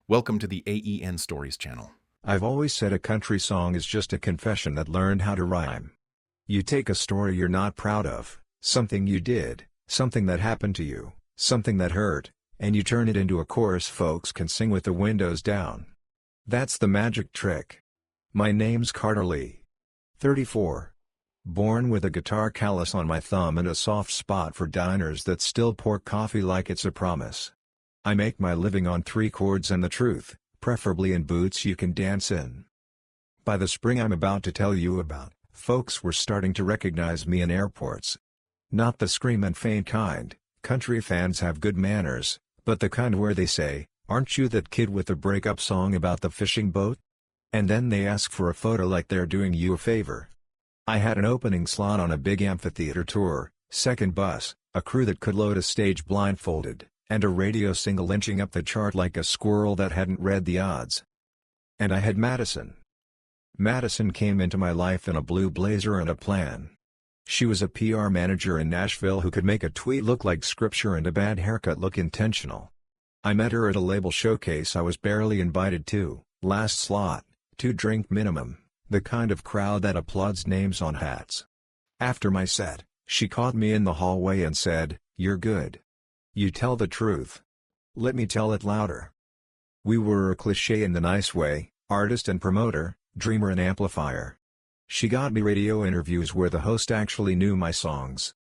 Welcome to the AEN Stories channel. I've always said a country song is just a confession that learned how to rhyme. You take a story you're not proud of, something you did, something that happened to you, something that hurt, and you turn it into a chorus folks can sing with the windows down. That's the magic trick. My name's Carter Lee. 34. Born with a guitar callus on my thumb and a soft spot for diners that still pour coffee like it's a promise. I make my living on 3 chords and the truth, preferably in boots you can dance in. By the spring I'm about to tell you about, folks were starting to recognize me in airports. Not the scream and faint kind, country fans have good manners, but the kind where they say, "Aren't you that kid with the breakup song about the fishing boat?" And then they ask for a photo like they're doing you a favor. I had an opening slot on a big amphitheater tour, second bus, a crew that could load a stage blindfolded, and a radio single inching up the chart like a squirrel that hadn't read the odds. And I had Madison. Madison came into my life in a blue blazer and a plan. She was a PR manager in Nashville who could make a tweet look like scripture and a bad haircut look intentional. I met her at a label showcase I was barely invited to, last slot, 2-drink minimum, the kind of crowd that applauds names on hats. After my set, she caught me in the hallway and said, "You're good. You tell the truth. Let me tell it louder." We were a cliché in the nice way, artist and promoter, dreamer and amplifier. She got me radio interviews where the host actually knew my songs.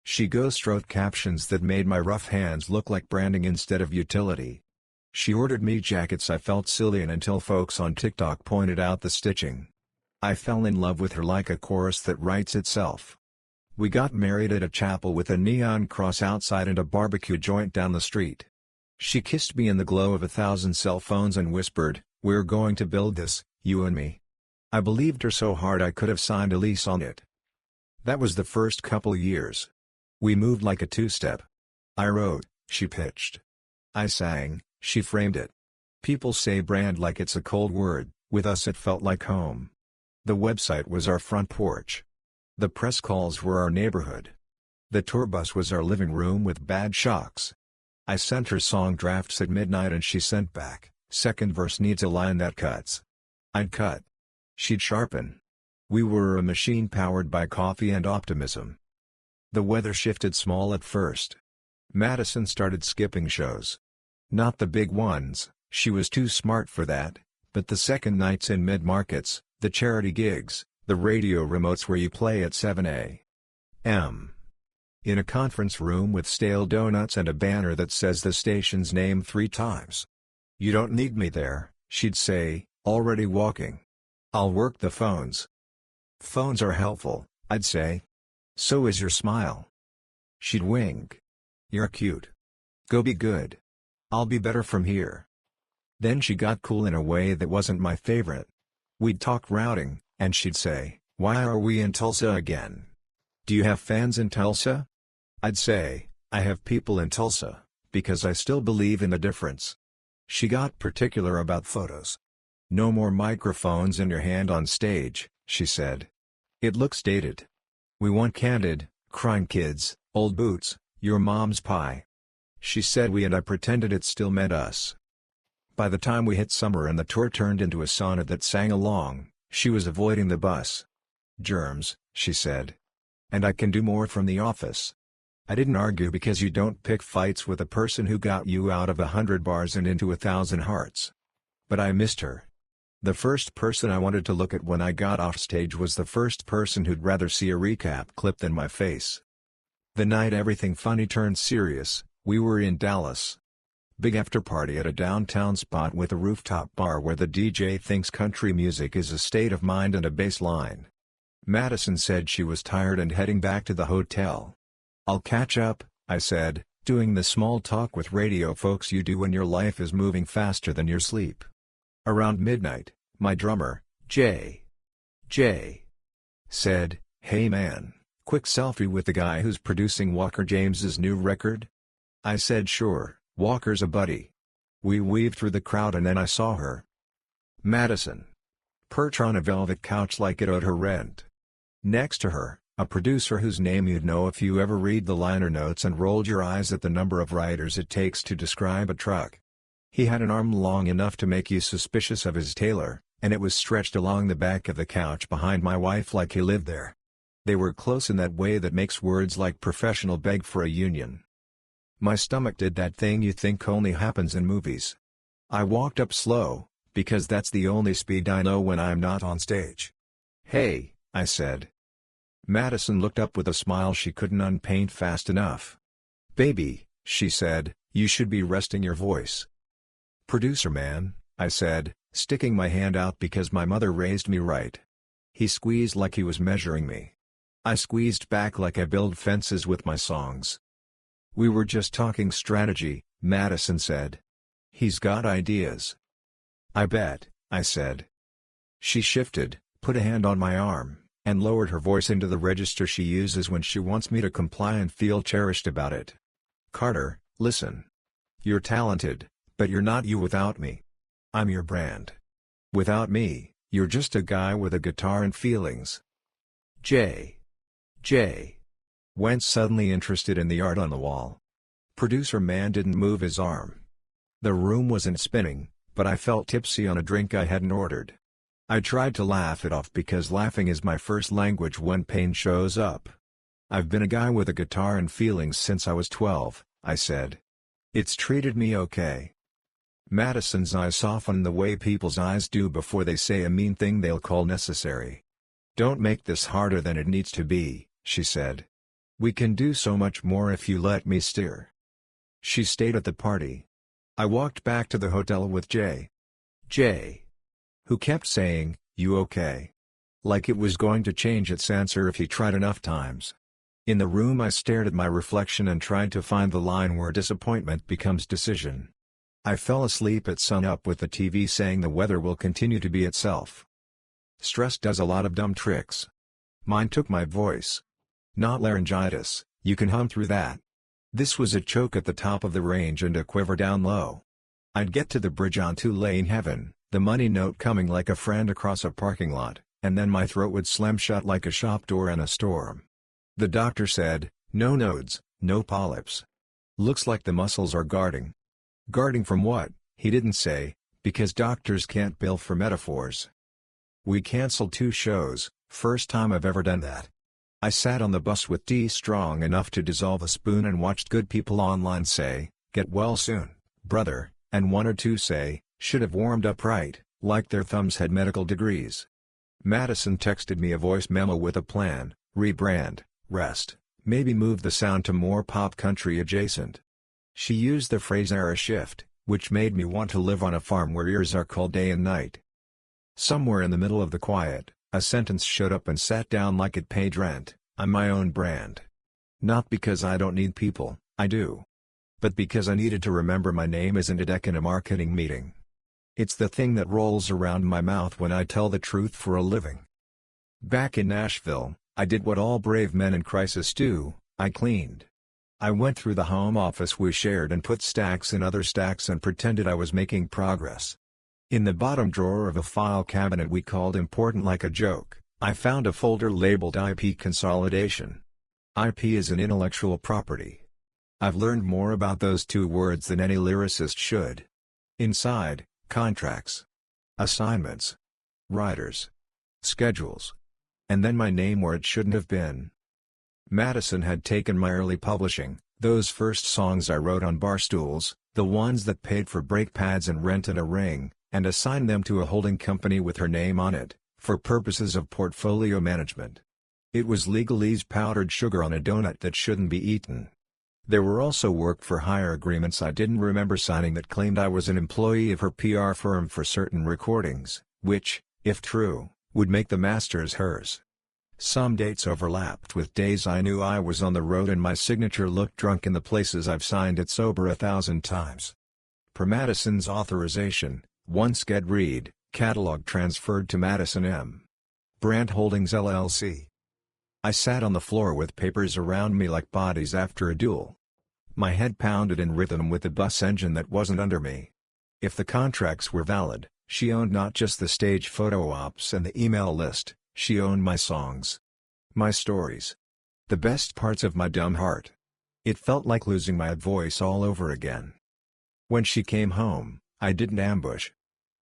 She ghost-wrote captions that made my rough hands look like branding instead of utility. She ordered me jackets I felt silly in until folks on TikTok pointed out the stitching. I fell in love with her like a chorus that writes itself. We got married at a chapel with a neon cross outside and a barbecue joint down the street. She kissed me in the glow of 1,000 cell phones and whispered, "We're going to build this, you and me." I believed her so hard I could have signed a lease on it. That was the first couple years. We moved like a two-step. I wrote, she pitched. I sang, she framed it. People say brand like it's a cold word, with us it felt like home. The website was our front porch. The press calls were our neighborhood. The tour bus was our living room with bad shocks. I sent her song drafts at midnight and she sent back, "Second verse needs a line that cuts." I'd cut. She'd sharpen. We were a machine powered by coffee and optimism. The weather shifted small at first. Madison started skipping shows. Not the big ones, she was too smart for that, but the second nights in mid-markets, the charity gigs, the radio remotes where you play at 7 a.m. in a conference room with stale donuts and a banner that says the station's name 3 times. "You don't need me there," she'd say, already walking. "I'll work the phones." "Phones are helpful," I'd say. "So is your smile." She'd wink. "You're cute. Go be good. I'll be better from here." Then she got cool in a way that wasn't my favorite. We'd talk routing, and she'd say, "Why are we in Tulsa again? Do you have fans in Tulsa?" I'd say, "I have people in Tulsa, because I still believe in the difference." She got particular about photos. "No more microphones in your hand on stage," she said. "It looks dated. We want candid, crying kids, old boots, your mom's pie." She said we and I pretended it still meant us. By the time we hit summer and the tour turned into a sonnet that sang along, she was avoiding the bus. "Germs," she said. "And I can do more from the office." I didn't argue because you don't pick fights with a person who got you out of 100 bars and into 1,000 hearts. But I missed her. The first person I wanted to look at when I got off stage was the first person who'd rather see a recap clip than my face. The night everything funny turned serious, we were in Dallas. Big after party at a downtown spot with a rooftop bar where the DJ thinks country music is a state of mind and a bass line. Madison said she was tired and heading back to the hotel. "I'll catch up," I said, doing the small talk with radio folks you do when your life is moving faster than your sleep. Around midnight, my drummer, J. said, "Hey man, quick selfie with the guy who's producing Walker James's new record?" I said sure. Walker's a buddy. We weaved through the crowd and then I saw her. Madison. Perched on a velvet couch like it owed her rent. Next to her, a producer whose name you'd know if you ever read the liner notes and rolled your eyes at the number of writers it takes to describe a truck. He had an arm long enough to make you suspicious of his tailor, and it was stretched along the back of the couch behind my wife like he lived there. They were close in that way that makes words like professional beg for a union. My stomach did that thing you think only happens in movies. I walked up slow, because that's the only speed I know when I'm not on stage. "Hey," I said. Madison looked up with a smile she couldn't unpaint fast enough. "Baby," she said, "you should be resting your voice." "Producer man," I said, sticking my hand out because my mother raised me right. He squeezed like he was measuring me. I squeezed back like I build fences with my songs. "We were just talking strategy," Madison said. "He's got ideas." "I bet," I said. She shifted, put a hand on my arm, and lowered her voice into the register she uses when she wants me to comply and feel cherished about it. "Carter, listen. You're talented, but you're not you without me. I'm your brand. Without me, you're just a guy with a guitar and feelings." Jay went suddenly interested in the art on the wall. Producer man didn't move his arm. The room wasn't spinning, but I felt tipsy on a drink I hadn't ordered. I tried to laugh it off because laughing is my first language when pain shows up. "I've been a guy with a guitar and feelings since I was 12, I said. "It's treated me okay." Madison's eyes softened the way people's eyes do before they say a mean thing they'll call necessary. "Don't make this harder than it needs to be," she said. "We can do so much more if you let me steer." She stayed at the party. I walked back to the hotel with Jay, who kept saying, "You okay?" like it was going to change its answer if he tried enough times. In the room I stared at my reflection and tried to find the line where disappointment becomes decision. I fell asleep at sunup with the TV saying the weather will continue to be itself. Stress does a lot of dumb tricks. Mine took my voice. Not laryngitis, you can hum through that. This was a choke at the top of the range and a quiver down low. I'd get to the bridge on two-lane heaven, the money note coming like a friend across a parking lot, and then my throat would slam shut like a shop door in a storm. The doctor said, "No nodes, no polyps. Looks like the muscles are guarding." Guarding from what, he didn't say, because doctors can't bill for metaphors. We canceled 2 shows, first time I've ever done that. I sat on the bus with tea strong enough to dissolve a spoon and watched good people online say, "Get well soon, brother," and 1 or 2 say, "Should have warmed up right," like their thumbs had medical degrees. Madison texted me a voice memo with a plan: rebrand, rest, maybe move the sound to more pop country adjacent. She used the phrase era shift, which made me want to live on a farm where ears are called day and night. Somewhere in the middle of the quiet, a sentence showed up and sat down like it paid rent: "I'm my own brand." Not because I don't need people, I do. But because I needed to remember my name isn't a deck in a marketing meeting. It's the thing that rolls around my mouth when I tell the truth for a living. Back in Nashville, I did what all brave men in crisis do: I cleaned. I went through the home office we shared and put stacks in other stacks and pretended I was making progress. In the bottom drawer of a file cabinet we called important like a joke, I found a folder labeled IP consolidation. IP is an intellectual property. I've learned more about those 2 words than any lyricist should. Inside, contracts, assignments, writers, schedules. And then my name where it shouldn't have been. Madison had taken my early publishing, those first songs I wrote on bar stools, the ones that paid for brake pads and rent and a ring, and assigned them to a holding company with her name on it, for purposes of portfolio management. It was legalese powdered sugar on a donut that shouldn't be eaten. There were also work-for-hire agreements I didn't remember signing that claimed I was an employee of her PR firm for certain recordings, which, if true, would make the masters hers. Some dates overlapped with days I knew I was on the road and my signature looked drunk in the places I've signed it sober 1,000 times. Per Madison's authorization, once get read, catalog transferred to Madison M. Brand Holdings LLC. I sat on the floor with papers around me like bodies after a duel. My head pounded in rhythm with the bus engine that wasn't under me. If the contracts were valid, she owned not just the stage photo ops and the email list, she owned my songs. My stories. The best parts of my dumb heart. It felt like losing my voice all over again. When she came home, I didn't ambush.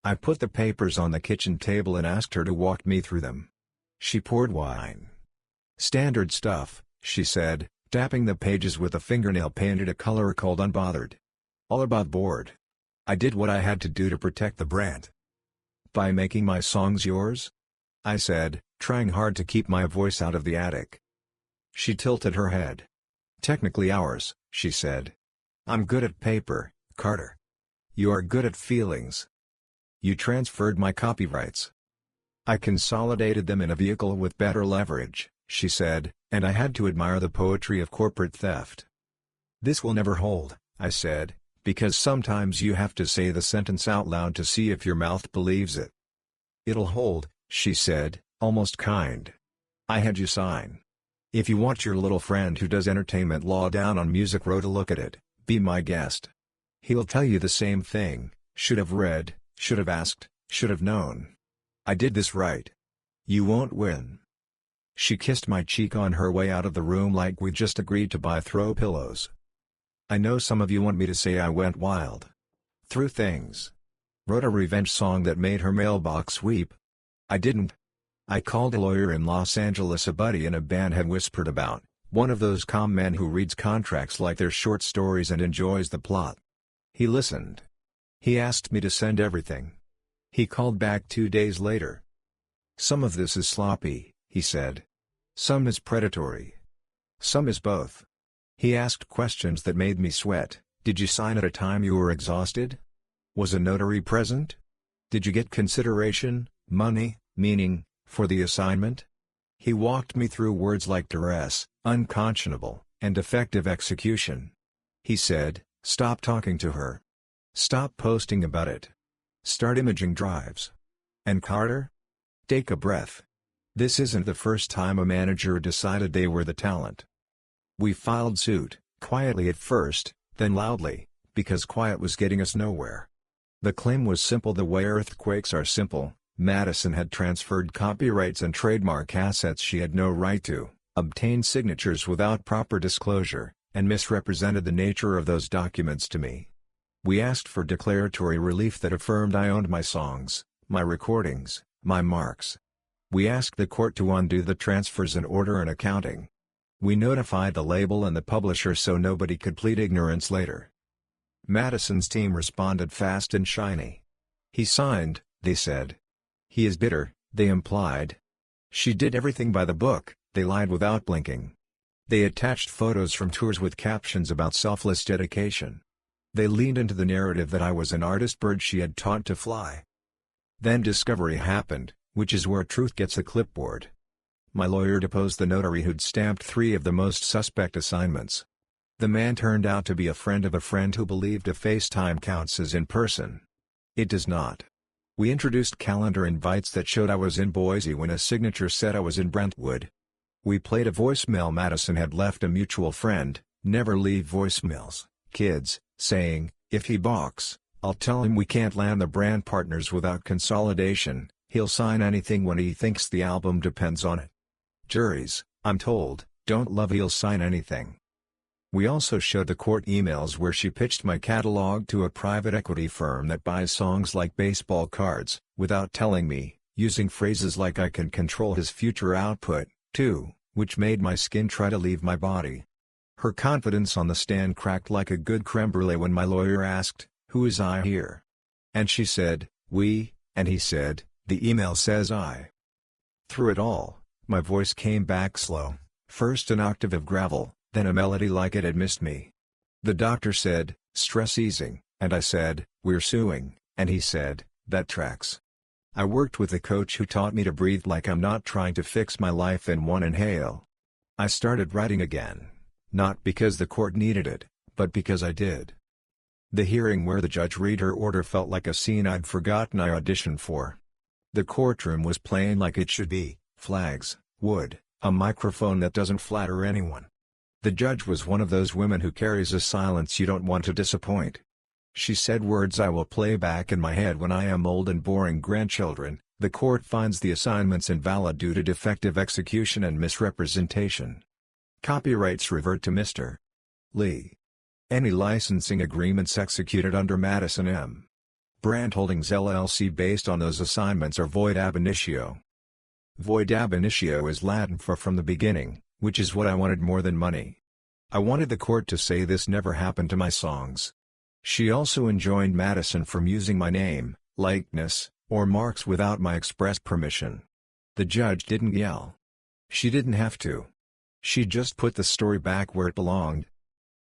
I put the papers on the kitchen table and asked her to walk me through them. She poured wine. "Standard stuff," she said, tapping the pages with a fingernail painted a color called unbothered. "All above board. I did what I had to do to protect the brand." "By making my songs yours?" I said, trying hard to keep my voice out of the attic. She tilted her head. "Technically ours," she said. "I'm good at paper, Carter. You are good at feelings. You transferred my copyrights. I consolidated them in a vehicle with better leverage," she said, "and I had to admire the poetry of corporate theft." "This will never hold," I said, "because sometimes you have to say the sentence out loud to see if your mouth believes it." "It'll hold," she said, almost kind. "I had you sign. If you want your little friend who does entertainment law down on Music Row to look at it, be my guest. He'll tell you the same thing: should have read, should have asked, should have known. I did this right. You won't win." She kissed my cheek on her way out of the room like we'd just agreed to buy throw pillows. "I know some of you want me to say I went wild. Threw things. Wrote a revenge song that made her mailbox weep. I didn't. I called a lawyer in Los Angeles a buddy in a band had whispered about, one of those calm men who reads contracts like they're short stories and enjoys the plot. He listened. He asked me to send everything. He called back 2 days later. Some of this is sloppy," he said. "Some is predatory. Some is both." He asked questions that made me sweat. "Did you sign at a time you were exhausted? Was a notary present? Did you get consideration, money, meaning, for the assignment?" He walked me through words like duress, unconscionable, and effective execution. He said, "Stop talking to her. Stop posting about it. Start imaging drives. And Carter? Take a breath. This isn't the first time a manager decided they were the talent." We filed suit, quietly at first, then loudly, because quiet was getting us nowhere. The claim was simple the way earthquakes are simple: Madison had transferred copyrights and trademark assets she had no right to, obtained signatures without proper disclosure, and misrepresented the nature of those documents to me. We asked for declaratory relief that affirmed I owned my songs, my recordings, my marks. We asked the court to undo the transfers and order an accounting. We notified the label and the publisher so nobody could plead ignorance later. Madison's team responded fast and shiny. "He signed," they said. "He is bitter," they implied. "She did everything by the book," they lied without blinking. They attached photos from tours with captions about selfless dedication. They leaned into the narrative that I was an artist bird she had taught to fly. Then discovery happened, which is where truth gets a clipboard. My lawyer deposed the notary who'd stamped 3 of the most suspect assignments. The man turned out to be a friend of a friend who believed a FaceTime counts as in person. It does not. We introduced calendar invites that showed I was in Boise when a signature said I was in Brentwood. We played a voicemail Madison had left a mutual friend: "Never leave voicemails, kids," saying, "If he balks, I'll tell him we can't land the brand partners without consolidation. He'll sign anything when he thinks the album depends on it." Juries, I'm told, don't love "he'll sign anything." We also showed the court emails where she pitched my catalog to a private equity firm that buys songs like baseball cards, without telling me, using phrases like "I can control his future output, too," which made my skin try to leave my body. Her confidence on the stand cracked like a good creme brulee when my lawyer asked, "Who is I here?" And she said, "We," and he said, "The email says I." Through it all, my voice came back slow, first an octave of gravel, then a melody like it had missed me. The doctor said, "Stress easing," and I said, "We're suing," and he said, "That tracks." I worked with a coach who taught me to breathe like I'm not trying to fix my life in one inhale. I started writing again, not because the court needed it, but because I did. The hearing where the judge read her order felt like a scene I'd forgotten I auditioned for. The courtroom was playing like it should be: flags, wood, a microphone that doesn't flatter anyone. The judge was one of those women who carries a silence you don't want to disappoint. She said words I will play back in my head when I am old and boring grandchildren. "The court finds the assignments invalid due to defective execution and misrepresentation. Copyrights revert to Mr. Lee. Any licensing agreements executed under Madison M. Brand Holdings LLC based on those assignments are void ab initio. Void ab initio is Latin for from the beginning, which is what I wanted more than money. I wanted the court to say this never happened to my songs. She also enjoined Madison from using my name, likeness, or marks without my express permission. The judge didn't yell. She didn't have to. She just put the story back where it belonged.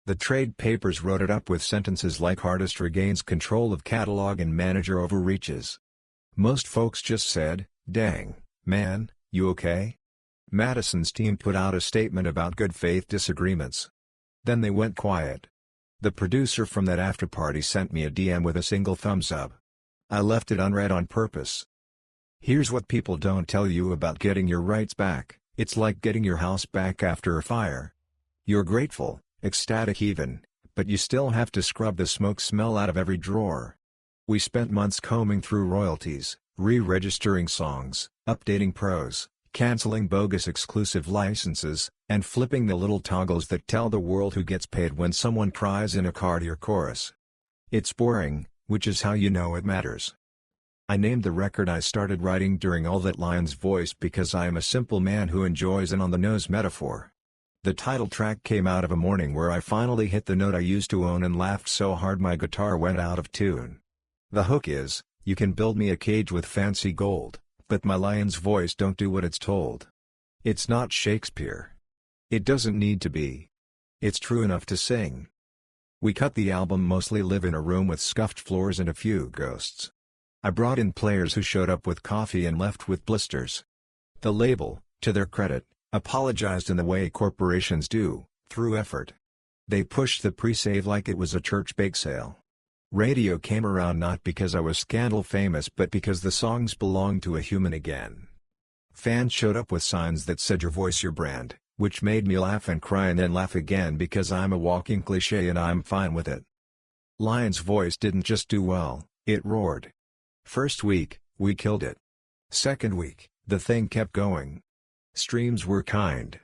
The trade papers wrote it up with sentences like artist regains control of catalog and manager overreaches. Most folks just said, "Dang, man, you okay?" Madison's team put out a statement about good faith disagreements. Then they went quiet. The producer from that afterparty sent me a DM with a single thumbs up. I left it unread on purpose. Here's what people don't tell you about getting your rights back: it's like getting your house back after a fire. You're grateful, ecstatic even, but you still have to scrub the smoke smell out of every drawer. We spent months combing through royalties, re-registering songs, updating pros, canceling bogus exclusive licenses, and flipping the little toggles that tell the world who gets paid when someone cries in a car to your chorus. It's boring, which is how you know it matters. I named the record I started writing during All That Lion's Voice because I am a simple man who enjoys an on-the-nose metaphor. The title track came out of a morning where I finally hit the note I used to own and laughed so hard my guitar went out of tune. The hook is, "You can build me a cage with fancy gold, but my lion's voice don't do what it's told." It's not Shakespeare. It doesn't need to be. It's true enough to sing. We cut the album mostly live in a room with scuffed floors and a few ghosts. I brought in players who showed up with coffee and left with blisters. The label, to their credit, apologized in the way corporations do, through effort. They pushed the pre-save like it was a church bake sale. Radio came around not because I was scandal famous but because the songs belonged to a human again. Fans showed up with signs that said "Your voice, your brand," which made me laugh and cry and then laugh again because I'm a walking cliché and I'm fine with it. Lion's Voice didn't just do well, it roared. First week, we killed it. Second week, the thing kept going. Streams were kind.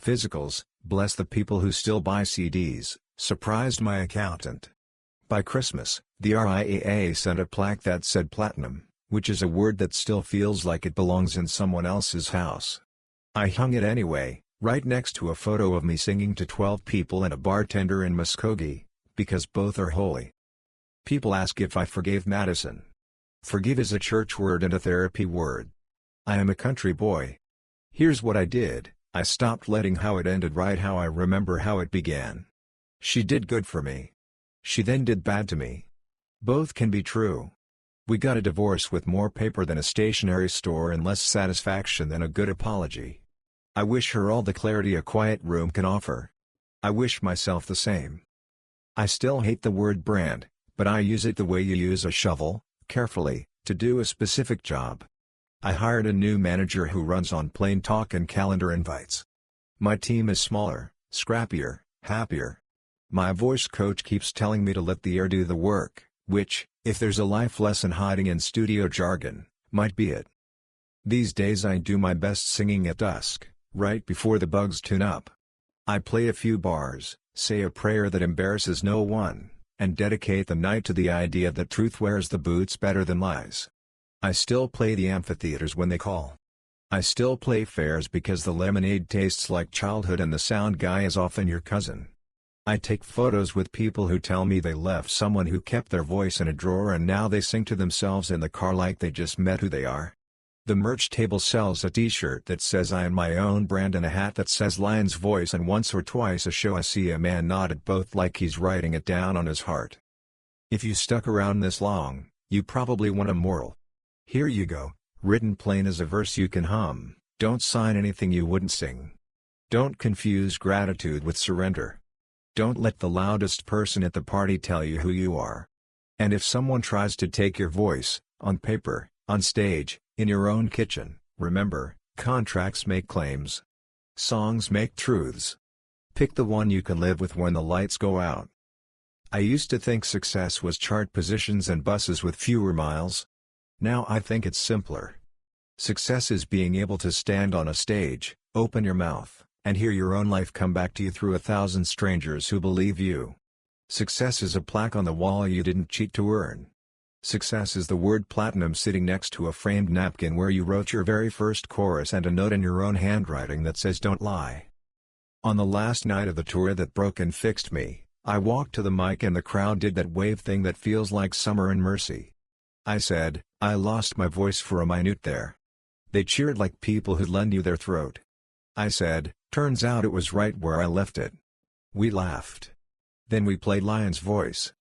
Physicals, bless the people who still buy CDs, surprised my accountant. By Christmas, the RIAA sent a plaque that said platinum, which is a word that still feels like it belongs in someone else's house. I hung it anyway, right next to a photo of me singing to 12 people and a bartender in Muskogee, because both are holy. People ask if I forgave Madison. Forgive is a church word and a therapy word. I am a country boy. Here's what I did: I stopped letting how it ended write how I remember how it began. She did good for me. She then did bad to me. Both can be true. We got a divorce with more paper than a stationery store and less satisfaction than a good apology. I wish her all the clarity a quiet room can offer. I wish myself the same. I still hate the word brand, but I use it the way you use a shovel, carefully, to do a specific job. I hired a new manager who runs on plain talk and calendar invites. My team is smaller, scrappier, happier. My voice coach keeps telling me to let the air do the work, which, if there's a life lesson hiding in studio jargon, might be it. These days I do my best singing at dusk, right before the bugs tune up. I play a few bars, say a prayer that embarrasses no one, and dedicate the night to the idea that truth wears the boots better than lies. I still play the amphitheaters when they call. I still play fairs because the lemonade tastes like childhood and the sound guy is often your cousin. I take photos with people who tell me they left someone who kept their voice in a drawer and now they sing to themselves in the car like they just met who they are. The merch table sells a t-shirt that says I am my own brand and a hat that says Lion's Voice, and once or twice a show I see a man nod at both like he's writing it down on his heart. If you stuck around this long, you probably want a moral. Here you go, written plain as a verse you can hum: don't sign anything you wouldn't sing. Don't confuse gratitude with surrender. Don't let the loudest person at the party tell you who you are. And if someone tries to take your voice, on paper, on stage, in your own kitchen, remember, contracts make claims. Songs make truths. Pick the one you can live with when the lights go out. I used to think success was chart positions and buses with fewer miles. Now I think it's simpler. Success is being able to stand on a stage, open your mouth, and hear your own life come back to you through 1,000 strangers who believe you. Success is a plaque on the wall you didn't cheat to earn. Success is the word platinum sitting next to a framed napkin where you wrote your very first chorus and a note in your own handwriting that says don't lie. On the last night of the tour that broke and fixed me, I walked to the mic and the crowd did that wave thing that feels like summer and mercy. I said, I lost my voice for a minute there. They cheered like people who'd lend you their throat. I said, turns out it was right where I left it. We laughed. Then we played Lion's Voice.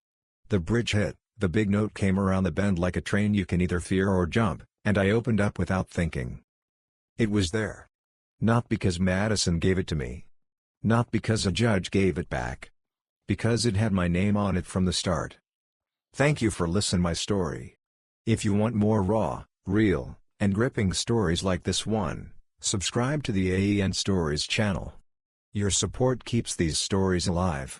The bridge hit, the big note came around the bend like a train you can either fear or jump, and I opened up without thinking. It was there. Not because Madison gave it to me. Not because a judge gave it back. Because it had my name on it from the start. Thank you for listening my story. If you want more raw, real, and gripping stories like this one, subscribe to the AEN Stories channel. Your support keeps these stories alive.